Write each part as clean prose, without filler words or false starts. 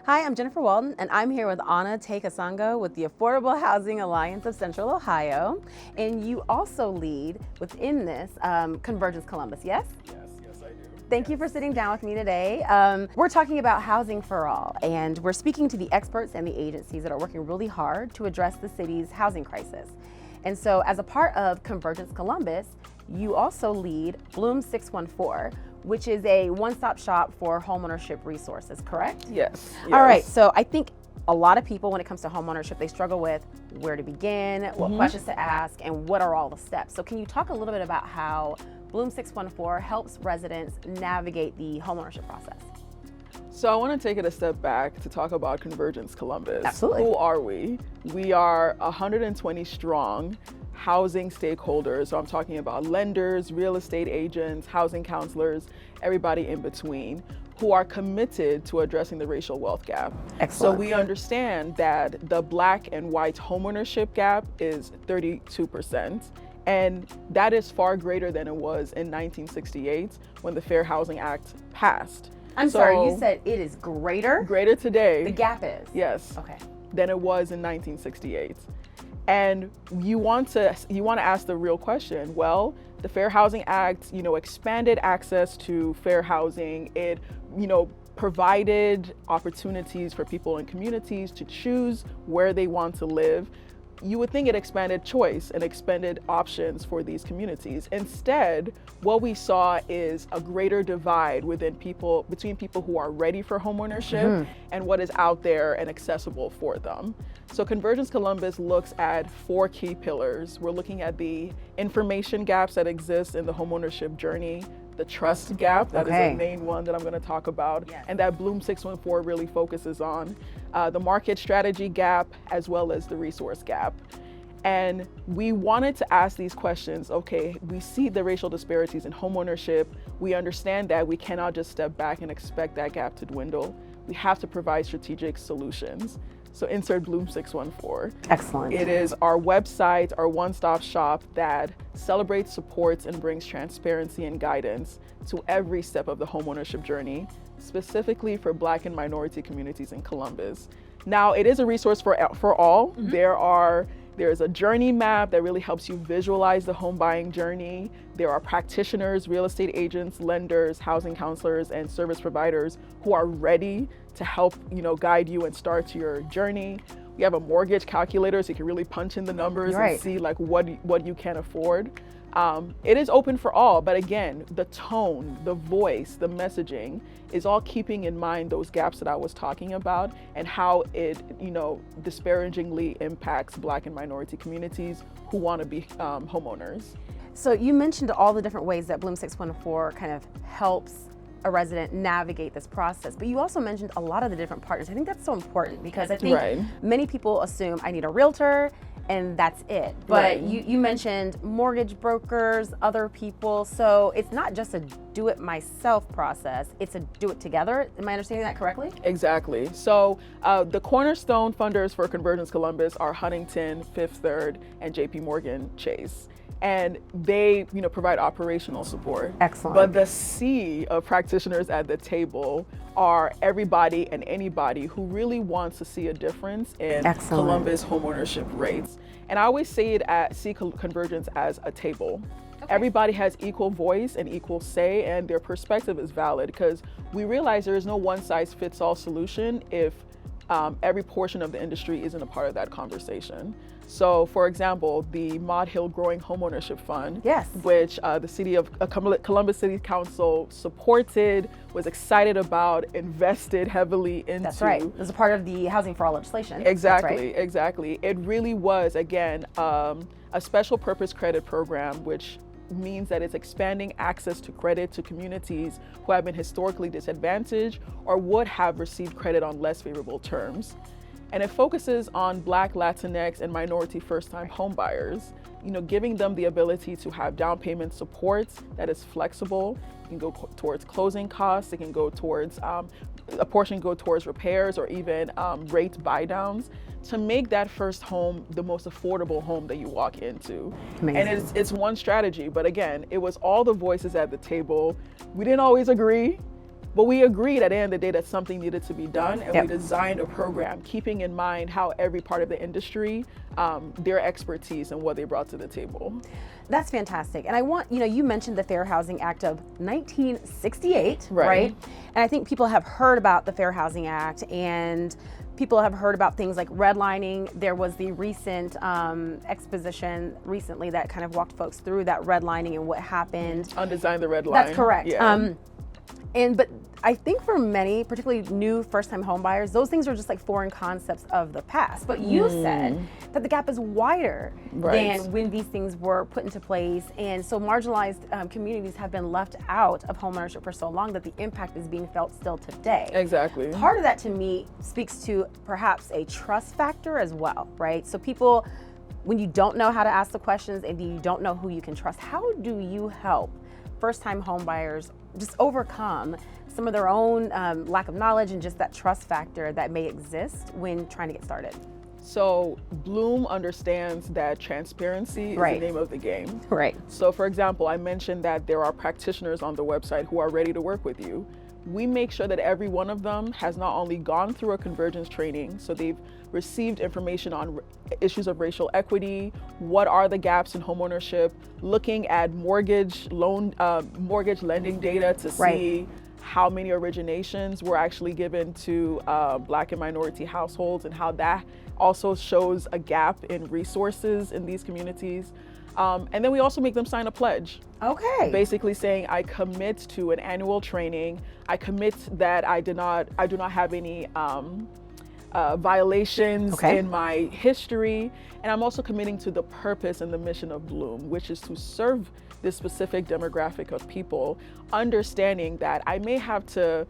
Hi, I'm Jennifer Walton, and I'm here with Anna Teye-Kasongo with the Affordable Housing Alliance of Central Ohio. And you also lead within this Convergence Columbus, yes? Yes, I do. Thank you for sitting down with me today. We're talking about housing for all, and we're speaking to the experts and the agencies that are working really hard to address the city's housing crisis. And so as a part of Convergence Columbus, you also lead Bloom 614, which is a one-stop shop for homeownership resources, correct? Yes. All right, so I think a lot of people, when it comes to homeownership, they struggle with where to begin, what questions to ask, and what are all the steps. So can you talk a little bit about how Bloom 614 helps residents navigate the homeownership process? So I want to take it a step back to talk about Convergence Columbus. Absolutely. Who are we? We are 120 strong housing stakeholders. So I'm talking about lenders, real estate agents, housing counselors, everybody in between, who are committed to addressing the racial wealth gap. Excellent. So we understand that the Black and white homeownership gap is 32%. And that is far greater than it was in 1968 when the Fair Housing Act passed. I'm sorry, you said it is greater? Greater today. The gap is? Yes. Okay. Than it was in 1968. And you want to ask the real question. Well, the Fair Housing Act, expanded access to fair housing. It, provided opportunities for people in communities to choose where they want to live. You would think it expanded choice and expanded options for these communities. Instead, what we saw is a greater divide between people who are ready for homeownership and what is out there and accessible for them. So Convergence Columbus looks at 4 key pillars. We're looking at the information gaps that exist in the homeownership journey, the trust gap, that is the main one that I'm going to talk about, and that Bloom 614 really focuses on, the market strategy gap, as well as the resource gap. And we wanted to ask these questions. Okay, we see the racial disparities in homeownership. We understand that we cannot just step back and expect that gap to dwindle. We have to provide strategic solutions. So insert Bloom 614. Excellent. It is our website, our one-stop shop that celebrates, supports, and brings transparency and guidance to every step of the homeownership journey, specifically for Black and minority communities in Columbus. Now, it is a resource for all. There's a journey map that really helps you visualize the home buying journey. There are practitioners, real estate agents, lenders, housing counselors, and service providers who are ready to help, guide you and start your journey. We have a mortgage calculator so you can really punch in the numbers and see what you can afford. It is open for all, but again, the tone, the voice, the messaging is all keeping in mind those gaps that I was talking about and how it, disparagingly impacts Black and minority communities who want to be homeowners. So you mentioned all the different ways that Bloom 614 kind of helps a resident navigate this process, but you also mentioned a lot of the different partners. I think that's so important because I think many people assume I need a realtor and that's it. But you mentioned mortgage brokers, other people. So it's not just a do it myself process, it's a do it together. Am I understanding that correctly? Exactly. So the cornerstone funders for Convergence Columbus are Huntington, Fifth Third, and JP Morgan Chase. And they, provide operational support. Excellent. But the sea of practitioners at the table are everybody and anybody who really wants to see a difference in Columbus homeownership rates. And I always see Convergence as a table. Everybody has equal voice and equal say, and their perspective is valid because we realize there is no one-size-fits-all solution if every portion of the industry isn't a part of that conversation. So, for example, the Mod Hill Growing Homeownership Fund, which the city of Columbus City Council supported, was excited about, invested heavily into. That's right. It was a part of the Housing for All legislation. Exactly, exactly. It really was, again, a special purpose credit program, which means that it's expanding access to credit to communities who have been historically disadvantaged or would have received credit on less favorable terms. And it focuses on Black, Latinx, and minority first-time homebuyers, giving them the ability to have down payment support that is flexible. It can go towards closing costs. It can go towards, a portion go towards repairs or even rate buy downs to make that first home the most affordable home that you walk into. Amazing. And it's one strategy, but again, it was all the voices at the table. We didn't always agree, But we agreed at the end of the day that something needed to be done, and we designed a program keeping in mind how every part of the industry, their expertise and what they brought to the table. That's fantastic. And I want, you mentioned the Fair Housing Act of 1968, right? And I think people have heard about the Fair Housing Act, and people have heard about things like redlining. There was the recent exposition recently that kind of walked folks through that redlining and what happened. Undesign the red line. That's correct. Yeah. But I think for many, particularly new first-time home buyers, those things are just like foreign concepts of the past. But you said that the gap is wider than when these things were put into place. And so marginalized communities have been left out of homeownership for so long that the impact is being felt still today. Exactly. Part of that to me speaks to perhaps a trust factor as well, right? So people, when you don't know how to ask the questions and you don't know who you can trust, how do you help first-time home buyers just overcome some of their own lack of knowledge and just that trust factor that may exist when trying to get started? So Bloom understands that transparency is the name of the game. Right. So for example, I mentioned that there are practitioners on the website who are ready to work with you. We make sure that every one of them has not only gone through a convergence training, so they've received information on issues of racial equity, what are the gaps in homeownership, looking at mortgage lending data to see how many originations were actually given to Black and minority households, and how that also shows a gap in resources in these communities. And then we also make them sign a pledge. Okay. Basically saying, I commit to an annual training. I commit that I do not have any violations in my history. And I'm also committing to the purpose and the mission of Bloom, which is to serve this specific demographic of people, understanding that I may have to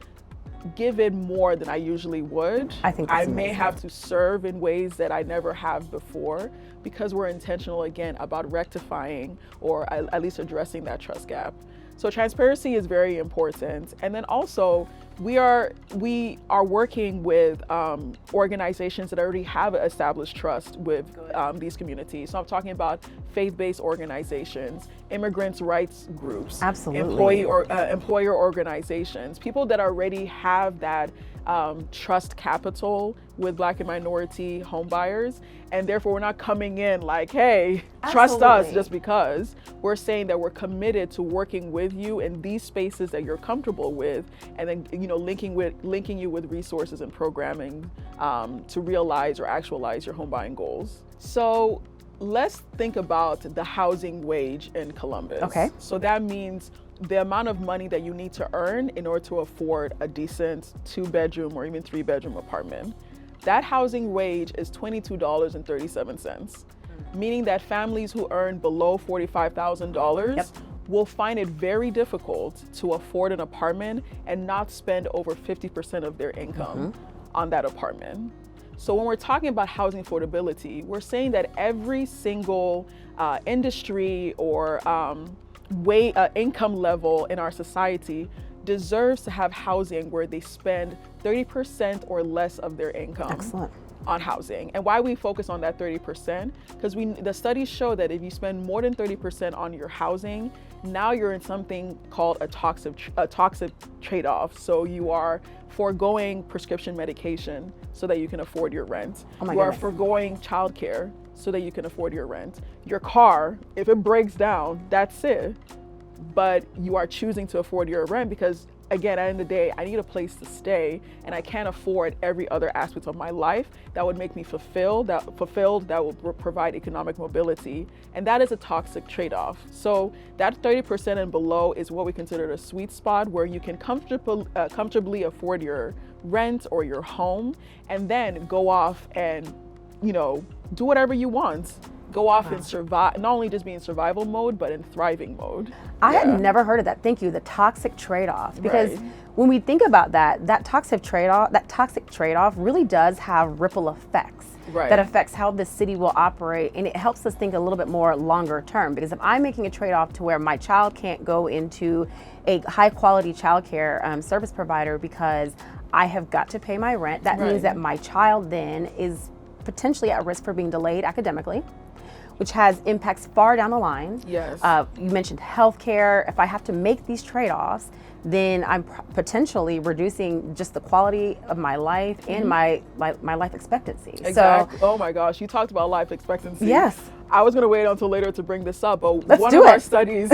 give in more than I usually would. I may have to serve in ways that I never have before, because we're intentional again about rectifying or at least addressing that trust gap. So transparency is very important. And then also we are working with organizations that already have established trust with these communities. So I'm talking about faith-based organizations, immigrants' rights groups, employer organizations, people that already have that trust capital with Black and minority home buyers. And therefore we're not coming in like, hey, trust us just because. We're saying that we're committed to working with you in these spaces that you're comfortable with, and then linking you with resources and programming to realize or actualize your home buying goals. So let's think about the housing wage in Columbus. Okay. So that means the amount of money that you need to earn in order to afford a decent 2-bedroom or even 3-bedroom apartment. That housing wage is $22.37, meaning that families who earn below $45,000 will find it very difficult to afford an apartment and not spend over 50% of their income on that apartment. So when we're talking about housing affordability, we're saying that every single industry or income level in our society deserves to have housing where they spend 30% or less of their income on housing. And why we focus on that 30%, because the studies show that if you spend more than 30% on your housing, now you're in something called a toxic trade-off. So you are foregoing prescription medication so that you can afford your rent. You are foregoing childcare so that you can afford your rent. Your car, if it breaks down, that's it. But you are choosing to afford your rent because, again, at the end of the day, I need a place to stay, and I can't afford every other aspect of my life that would make me fulfilled, that will provide economic mobility. And that is a toxic trade-off. So that 30% and below is what we consider a sweet spot, where you can comfortably afford your rent or your home, and then go off and do whatever you want. Go off and survive, not only just be in survival mode, but in thriving mode. I had never heard of that. Thank you. The toxic trade-off. Because when we think about that toxic trade-off really does have ripple effects that affects how the city will operate. And it helps us think a little bit more longer term. Because if I'm making a trade-off to where my child can't go into a high quality childcare service provider because I have got to pay my rent, that means that my child then is potentially at risk for being delayed academically, which has impacts far down the line. Yes. You mentioned healthcare. If I have to make these trade-offs, then I'm potentially reducing just the quality of my life and my life expectancy. Exactly. So, oh my gosh, you talked about life expectancy. yes. I was going to wait until later to bring this up, but Let's one do of our it. studies,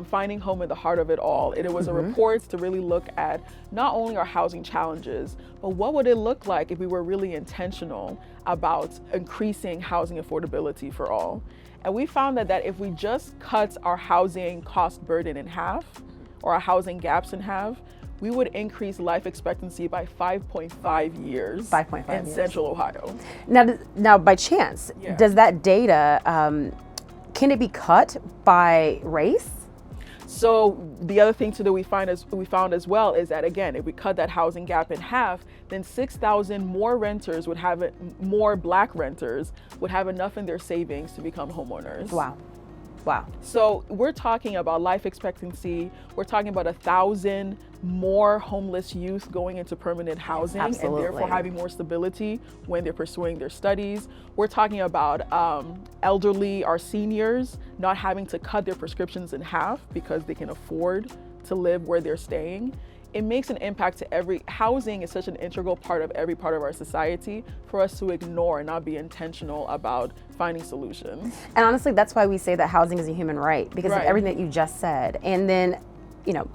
Finding Home in the Heart of It All, it was a report to really look at not only our housing challenges, but what would it look like if we were really intentional about increasing housing affordability for all. And we found that if we just cut our housing cost burden in half, or our housing gaps in half, we would increase life expectancy by 5.5 years 5.5 in years. Central Ohio. Now, by chance, does that data, can it be cut by race? So the other thing we found as well is that, again, if we cut that housing gap in half, then 6,000 more renters would have more Black renters would have enough in their savings to become homeowners. Wow. Wow. So we're talking about life expectancy. We're talking about 1,000 more homeless youth going into permanent housing. Absolutely. And therefore having more stability when they're pursuing their studies. We're talking about elderly, our seniors, not having to cut their prescriptions in half because they can afford to live where they're staying. It makes an impact to housing is such an integral part of every part of our society for us to ignore and not be intentional about finding solutions. And honestly, that's why we say that housing is a human right, because of everything that you just said. And then,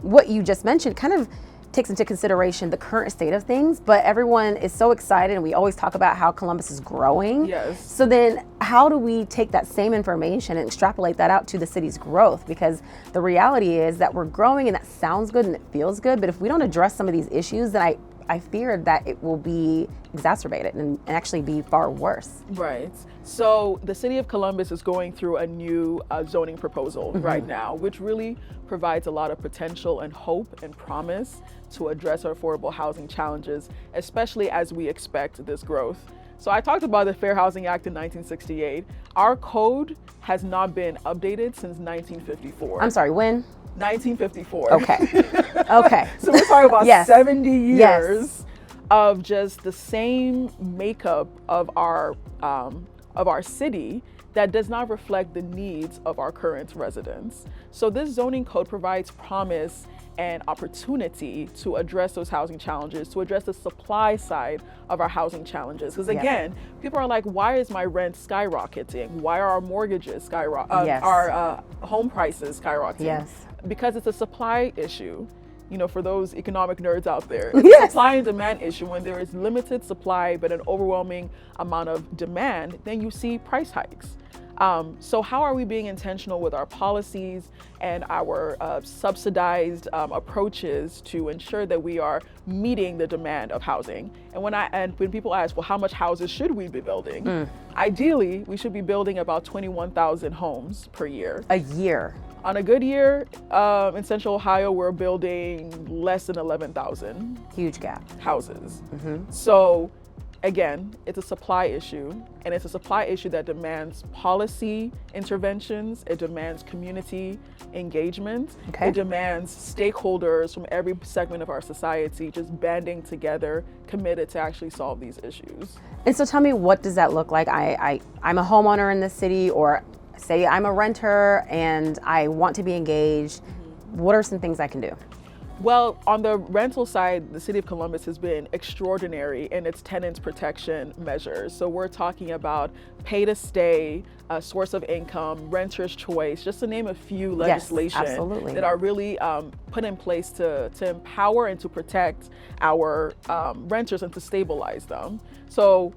what you just mentioned kind of takes into consideration the current state of things, but everyone is so excited, and we always talk about how Columbus is growing. Yes. So then how do we take that same information and extrapolate that out to the city's growth? Because the reality is that we're growing, and that sounds good and it feels good, but if we don't address some of these issues, then I fear that it will be exacerbated and actually be far worse. Right. So the city of Columbus is going through a new zoning proposal right now, which really provides a lot of potential and hope and promise to address our affordable housing challenges, especially as we expect this growth. So I talked about the Fair Housing Act in 1968. Our code has not been updated since 1954. I'm sorry, when? 1954. Okay. Okay. So we're talking about 70 years Yes. of just the same makeup of our city that does not reflect the needs of our current residents. So this zoning code provides promise and opportunity to address those housing challenges, to address the supply side of our housing challenges. Because again, people are like, why is my rent skyrocketing? Why are our mortgages skyrocketing? Our home prices skyrocketing? Yes. Because it's a supply issue. For those economic nerds out there, it's a supply and demand issue. When there is limited supply but an overwhelming amount of demand, then you see price hikes. So how are we being intentional with our policies and our subsidized approaches to ensure that we are meeting the demand of housing? And when people ask, well, how much houses should we be building? Ideally, we should be building about 21,000 homes per year. A year. On a good year, in Central Ohio, we're building less than 11,000 Huge gap. houses. So again, it's a supply issue, and it's a supply issue that demands policy interventions. It demands community engagement. Okay. It demands stakeholders from every segment of our society just banding together, committed to actually solve these issues. And so tell me, what does that look like? I'm a homeowner in this city, or say I'm a renter and I want to be engaged. What are some things I can do? Well, on the rental side, the city of Columbus has been extraordinary in its tenant protection measures. So we're talking about pay to stay, source of income, renter's choice, just to name a few legislation that are really put in place to empower and to protect our renters and to stabilize them. So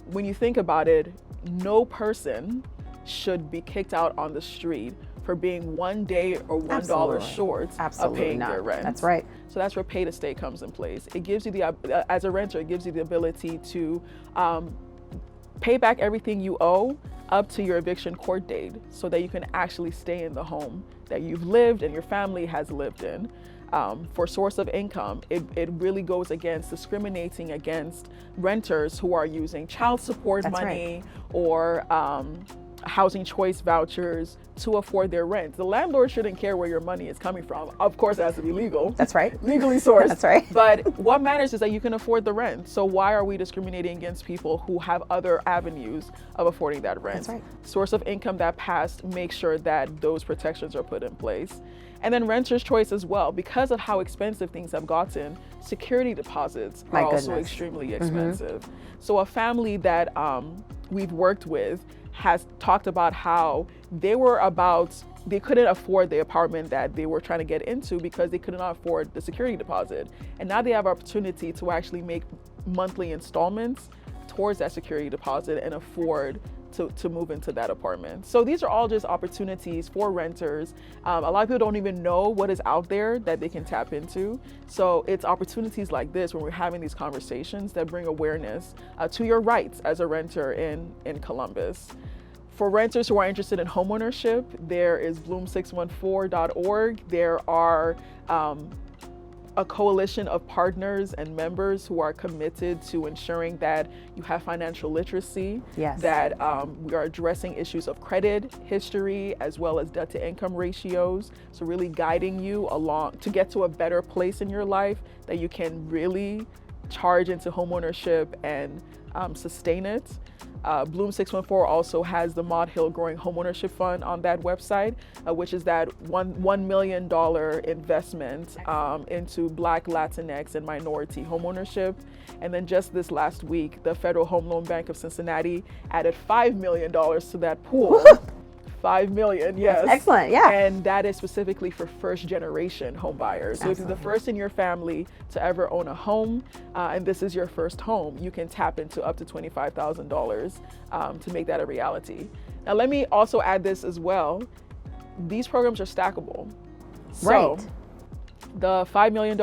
when you think about it, no person should be kicked out on the street for being 1 day or $1 short of paying their rent. That's right. So that's where pay to stay comes in place. It gives you as a renter, it gives you the ability to pay back everything you owe up to your eviction court date, so that you can actually stay in the home that you've lived and your family has lived in. For source of income, it really goes against discriminating against renters who are using child support money or housing choice vouchers to afford their rent. The landlord shouldn't care where your money is coming from. Of course, it has to be legal. That's right. Legally sourced. That's right. But what matters is that you can afford the rent. So why are we discriminating against people who have other avenues of affording that rent? That's right. Source of income that passed, make sure that those protections are put in place. And then renter's choice as well. Because of how expensive things have gotten, security deposits are also extremely expensive. So a family that we've worked with has talked about how they couldn't afford the apartment that they were trying to get into because they could not afford the security deposit. And now they have opportunity to actually make monthly installments towards that security deposit and afford to move into that apartment. So these are all just opportunities for renters. A lot of people don't even know what is out there that they can tap into. So it's opportunities like this when we're having these conversations that bring awareness to your rights as a renter in Columbus. For renters who are interested in homeownership, there is bloom614.org. There are a coalition of partners and members who are committed to ensuring that you have financial literacy, that we are addressing issues of credit history as well as debt to income ratios. So really guiding you along to get to a better place in your life that you can really charge into homeownership and sustain it. Bloom614 also has the Mod Hill Growing Homeownership Fund on that website, which is that $1 million investment into Black, Latinx, and minority homeownership. And then just this last week, the Federal Home Loan Bank of Cincinnati added $5 million to that pool. $5 million, yes. That's excellent, yeah. And that is specifically for first generation home buyers. So if you're the first in your family to ever own a home, and this is your first home, you can tap into up to $25,000 to make that a reality. Now let me also add this as well. These programs are stackable. So the $5 million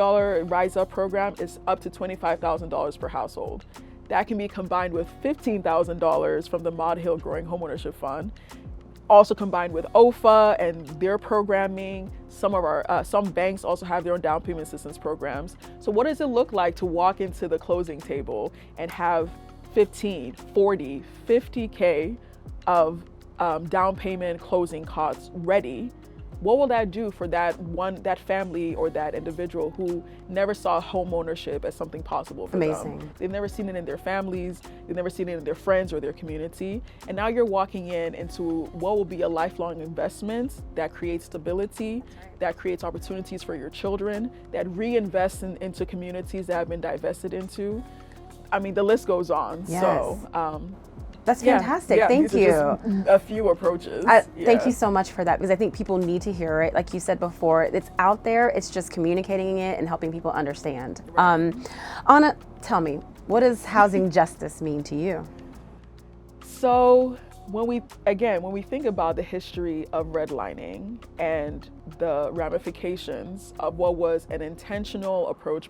Rise Up program is up to $25,000 per household. That can be combined with $15,000 from the Mod Hill Growing Homeownership Fund. Also combined with OFA and their programming. Some banks also have their own down payment assistance programs. So what does it look like to walk into the closing table and have 15, 40, 50K of down payment closing costs ready? What will that do for that family or that individual who never saw home ownership as something possible for them? They've never seen it in their families, they've never seen it in their friends or their community. And now you're walking into what will be a lifelong investment that creates stability, that creates opportunities for your children, that reinvests into communities that have been divested into. I mean, the list goes on. Yes. So, that's fantastic. Thank you. Just a few approaches. Thank you so much for that, because I think people need to hear it. Like you said before, it's out there. It's just communicating it and helping people understand. Anna, tell me, what does housing justice mean to you? So when we think about the history of redlining and the ramifications of what was an intentional approach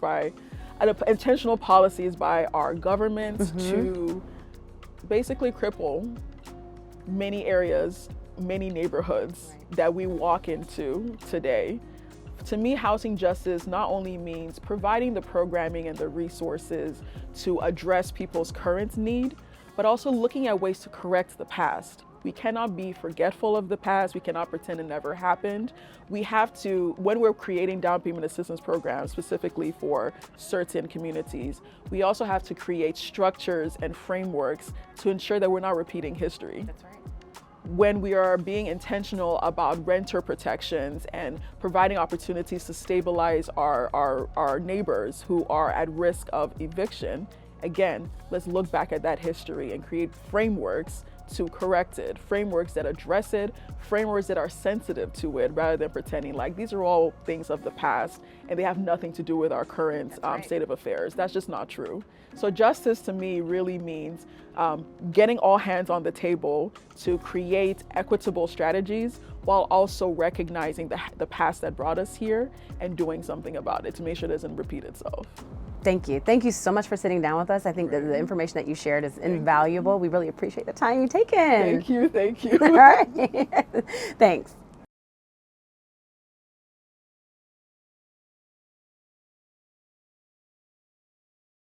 intentional policies by our governments to basically cripple many areas, many neighborhoods that we walk into today. To me, housing justice not only means providing the programming and the resources to address people's current need, but also looking at ways to correct the past. We cannot be forgetful of the past. We cannot pretend it never happened. We have to, when we're creating down payment assistance programs specifically for certain communities, we also have to create structures and frameworks to ensure that we're not repeating history. That's right. When we are being intentional about renter protections and providing opportunities to stabilize our neighbors who are at risk of eviction, again, let's look back at that history and create frameworks to correct it, frameworks that address it, frameworks that are sensitive to it, rather than pretending like these are all things of the past and they have nothing to do with our current state of affairs. That's just not true. So justice to me really means getting all hands on the table to create equitable strategies while also recognizing the past that brought us here and doing something about it to make sure it doesn't repeat itself. Thank you. Thank you so much for sitting down with us. I think that the information that you shared is invaluable. We really appreciate the time you've taken. Thank you. Thank you. All right. Thanks.